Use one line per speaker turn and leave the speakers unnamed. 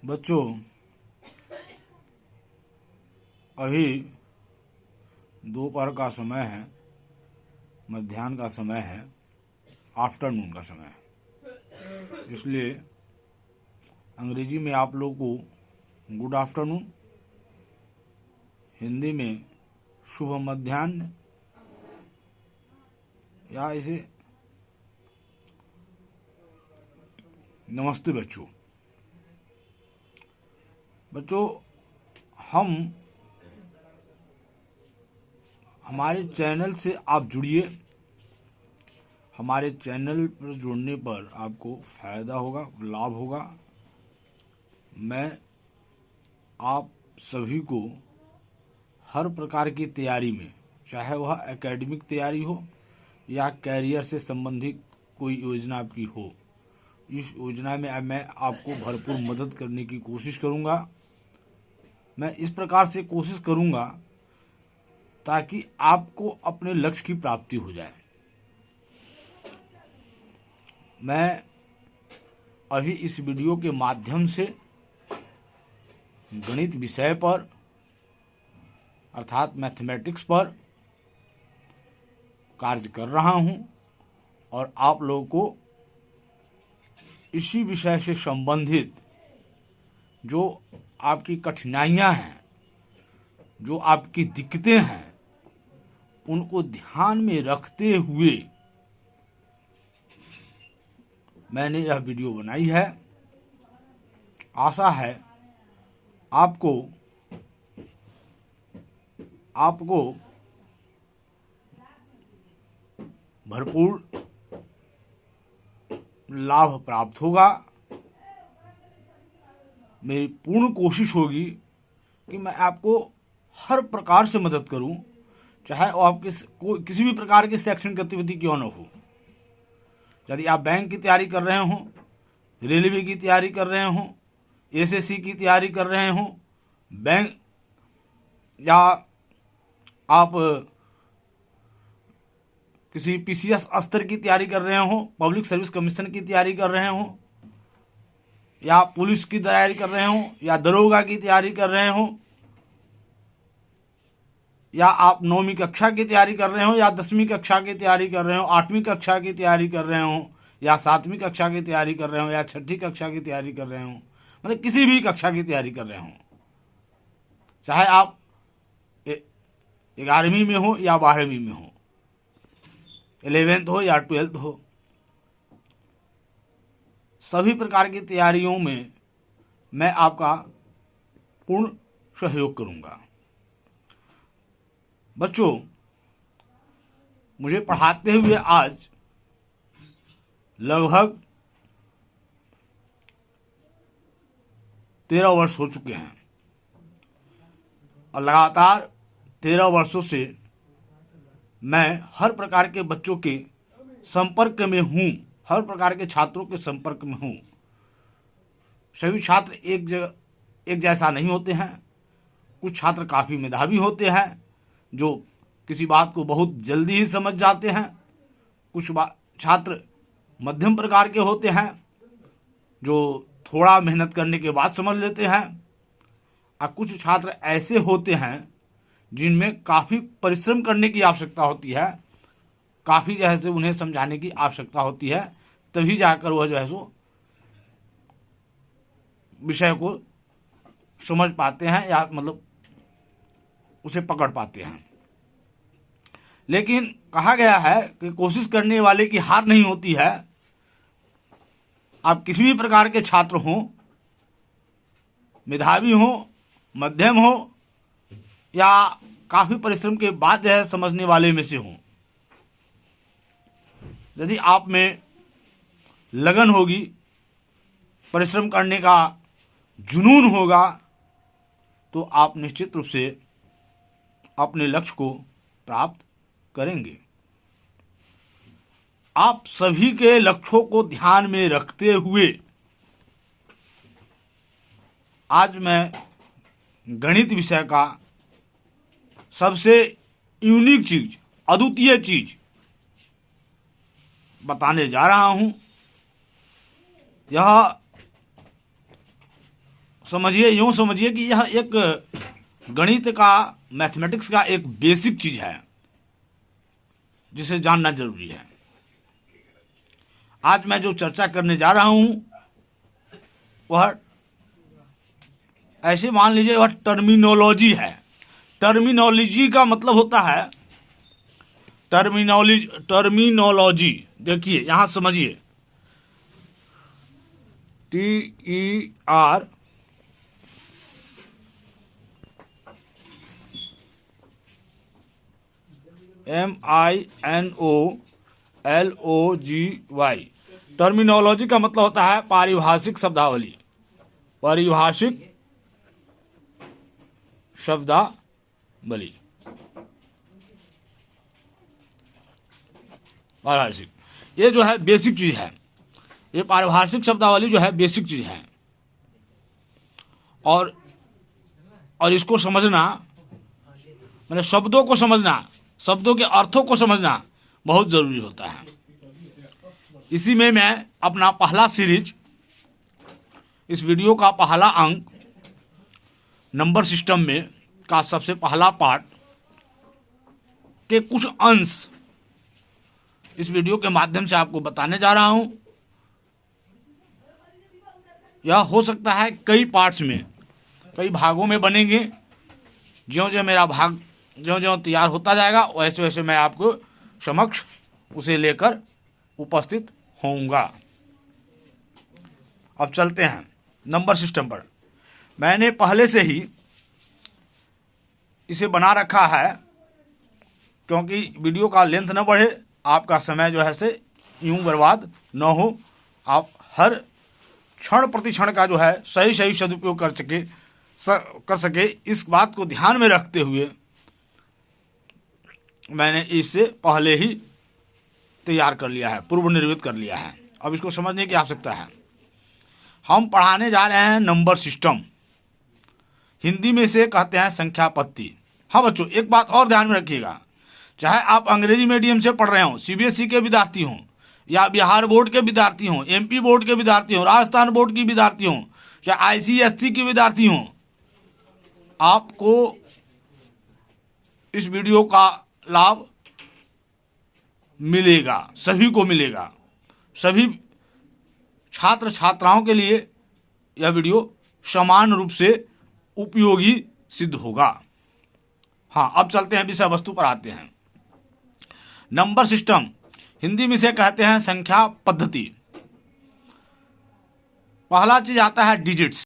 बच्चों, अभी दोपहर का समय है, मध्याह्न का समय है, आफ्टरनून का समय है। इसलिए अंग्रेजी में आप लोगों को गुड आफ्टरनून, हिंदी में शुभ मध्याह्न या इसे नमस्ते। बच्चों, हमारे चैनल से आप जुड़िए। हमारे चैनल पर जुड़ने पर आपको फायदा होगा, लाभ होगा। मैं आप सभी को हर प्रकार की तैयारी में, चाहे वह एकेडमिक तैयारी हो या कैरियर से संबंधित कोई योजना आपकी हो, इस योजना में मैं आपको भरपूर मदद करने की कोशिश करूंगा। मैं इस प्रकार से कोशिश करूंगा ताकि आपको अपने लक्ष्य की प्राप्ति हो जाए। मैं अभी इस वीडियो के माध्यम से गणित विषय पर अर्थात मैथमेटिक्स पर कार्य कर रहा हूं और आप लोगों को इसी विषय से संबंधित जो आपकी कठिनाइयां हैं, जो आपकी दिक्कतें हैं, उनको ध्यान में रखते हुए मैंने यह वीडियो बनाई है। आशा है आपको भरपूर लाभ प्राप्त होगा। मेरी पूर्ण कोशिश होगी कि मैं आपको हर प्रकार से मदद करूं, चाहे वो आप किसी भी प्रकार की शैक्षणिक गतिविधि क्यों न हो। यदि आप बैंक की तैयारी कर रहे हो, रेलवे की तैयारी कर रहे हो, एसएससी की तैयारी कर रहे हो, बैंक या आप किसी पीसीएस स्तर की तैयारी कर रहे हो, पब्लिक सर्विस कमीशन की तैयारी कर रहे हो, या पुलिस की तैयारी कर रहे हो, या दरोगा की तैयारी कर रहे हो, या आप 9वीं कक्षा की तैयारी कर रहे हो, या 10वीं कक्षा की तैयारी कर रहे हो, 8वीं कक्षा की तैयारी कर रहे हो, या 7वीं कक्षा की तैयारी कर रहे हो, या 6ठी कक्षा की तैयारी कर रहे हो, मतलब किसी भी कक्षा की तैयारी कर रहे हो, चाहे आप 11वीं में हो या 12वीं में हो, 11th हो या 12th हो, सभी प्रकार की तैयारियों में मैं आपका पूर्ण सहयोग करूंगा। बच्चों, मुझे पढ़ाते हुए आज लगभग 13 वर्ष हो चुके हैं और लगातार 13 वर्षों से मैं हर प्रकार के बच्चों के संपर्क में हूं, हर प्रकार के छात्रों के संपर्क में हूं। सभी छात्र एक जैसा नहीं होते हैं। कुछ छात्र काफ़ी मेधावी होते हैं जो किसी बात को बहुत जल्दी ही समझ जाते हैं। कुछ छात्र मध्यम प्रकार के होते हैं जो थोड़ा मेहनत करने के बाद समझ लेते हैं, और कुछ छात्र ऐसे होते हैं जिनमें काफ़ी परिश्रम करने की आवश्यकता होती है, काफ़ी जो है से उन्हें समझाने की आवश्यकता होती है, तभी जाकर वह जो है सो विषय को समझ पाते हैं या मतलब उसे पकड़ पाते हैं। लेकिन कहा गया है कि कोशिश करने वाले की हार नहीं होती है। आप किसी भी प्रकार के छात्र हों, मेधावी हों, मध्यम हो या काफी परिश्रम के बाद जो है समझने वाले में से हों, यदि आप में लगन होगी, परिश्रम करने का जुनून होगा, तो आप निश्चित रूप से अपने लक्ष्य को प्राप्त करेंगे। आप सभी के लक्ष्यों को ध्यान में रखते हुए आज मैं गणित विषय का सबसे यूनिक चीज, अद्वितीय चीज बताने जा रहा हूं। यह समझिए, यूं समझिए कि यह एक गणित का, मैथमेटिक्स का एक बेसिक चीज है जिसे जानना जरूरी है। आज मैं जो चर्चा करने जा रहा हूं वह ऐसे मान लीजिए वह टर्मिनोलॉजी है। टर्मिनोलॉजी का मतलब होता है टर्मिनोलॉजी। देखिए यहां समझिए, TERMINOLOGY। टर्मिनोलॉजी का मतलब होता है पारिभाषिक शब्दावली। पारिभाषिक शब्दावली, पारिभाषिक, ये जो है बेसिक चीज है। ये पारिभाषिक शब्दावली जो है बेसिक चीज है, और इसको समझना, मतलब शब्दों को समझना, शब्दों के अर्थों को समझना बहुत जरूरी होता है। इसी में मैं अपना पहला सीरीज, इस वीडियो का पहला अंक, नंबर सिस्टम में का सबसे पहला पार्ट के कुछ अंश इस वीडियो के माध्यम से आपको बताने जा रहा हूं। यह हो सकता है कई पार्ट्स में, कई भागों में बनेंगे। ज्यों ज्यों मेरा भाग ज्यों ज्यों तैयार होता जाएगा वैसे वैसे मैं आपको समक्ष उसे लेकर उपस्थित होऊंगा। अब चलते हैं नंबर सिस्टम पर। मैंने पहले से ही इसे बना रखा है क्योंकि वीडियो का लेंथ न बढ़े, आपका समय जो है से यूं बर्बाद न हो, आप हर क्षण प्रति क्षण का जो है सही सही सदुपयोग कर सके, इस बात को ध्यान में रखते हुए मैंने इससे पहले ही तैयार कर लिया है, पूर्व निर्मित कर लिया है। अब इसको समझने की आवश्यकता है। हम पढ़ाने जा रहे हैं नंबर सिस्टम। हिंदी में से कहते हैं संख्या पत्ती। हाँ बच्चों, एक बात और ध्यान में रखिएगा, चाहे आप अंग्रेजी मीडियम से पढ़ रहे हो, सीबीएसई के विद्यार्थी हों, या बिहार बोर्ड के विद्यार्थी हों, एमपी बोर्ड के विद्यार्थी हों, राजस्थान बोर्ड की विद्यार्थी हों, चाहे आईसीएसई के विद्यार्थी हों, आपको इस वीडियो का लाभ मिलेगा, सभी को मिलेगा। सभी छात्र छात्राओं के लिए यह वीडियो समान रूप से उपयोगी सिद्ध होगा। हाँ, अब चलते हैं विषय वस्तु पर आते हैं। नंबर सिस्टम हिंदी में से कहते हैं संख्या पद्धति। पहला चीज आता है डिजिट्स।